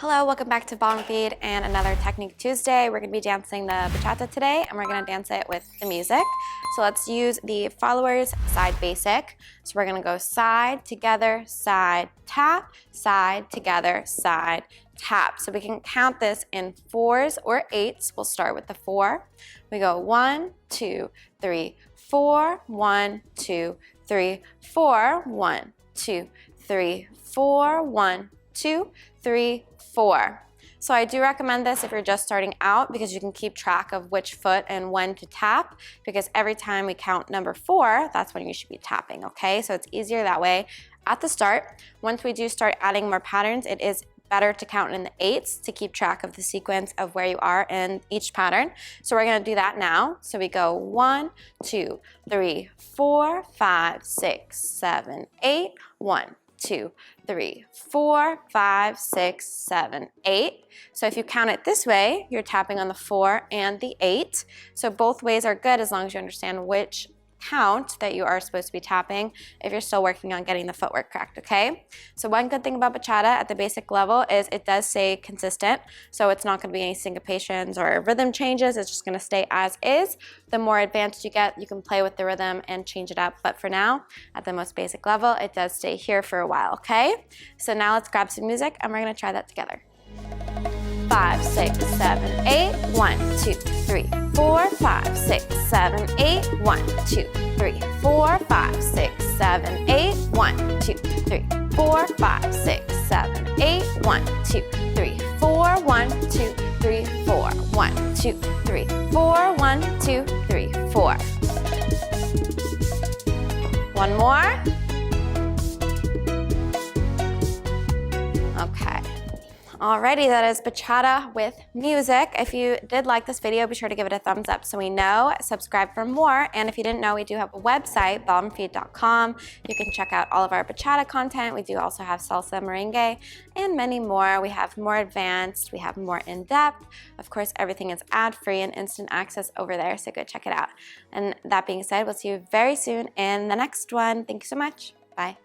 Hello, welcome back to Ballroom and another Technique Tuesday. We're going to be dancing the bachata today, and we're going to dance it with the music. So let's use the followers side basic. So we're going to go side, together, side, tap, side, together, side, tap. So we can count this in 4s or 8s. We'll start with the 4. We go 1, 2, 3, 4, 1, 2, 3, 4, 1, 2, 3, 4, 1, 2, 3, 4. So I do recommend this if you're just starting out because you can keep track of which foot and when to tap, because every time we count number 4, that's when you should be tapping, okay? So it's easier that way at the start. Once we do start adding more patterns, it is better to count in the 8s to keep track of the sequence of where you are in each pattern. So we're gonna do that now. So we go 1, 2, 3, 4, 5, 6, 7, 8, 1, 2, 3, 4, 5, 6, 7, 8. So if you count it this way, you're tapping on the 4 and the 8. So both ways are good as long as you understand which count that you are supposed to be tapping if you're still working on getting the footwork correct, okay? So one good thing about bachata at the basic level is it does stay consistent, so it's not going to be any syncopations or rhythm changes. It's just going to stay as is. The more advanced you get, you can play with the rhythm and change it up, but for now, at the most basic level, it does stay here for a while, okay? So now let's grab some music and we're going to try that together. 5, 6, 7, 8, 1, 2, 3, 4, 5, 6, 7, 8, 1, 2, 3, 4, 5, 6, 7, 8, 1, 2, 3, 4, 5, 6, 7, 8, 1, 2, 3, 4, 1, 2, 3, 4, 1, 2, 3, 4, 1, 2, 3, 4. One more. Okay. Alrighty, that is bachata with music. If you did like this video, be sure to give it a thumbs up so we know. Subscribe for more. And if you didn't know, we do have a website, ballroomfeed.com. You can check out all of our bachata content. We do also have salsa, merengue, and many more. We have more advanced, we have more in-depth. Of course, everything is ad-free and instant access over there, so go check it out. And that being said, we'll see you very soon in the next one. Thank you so much. Bye.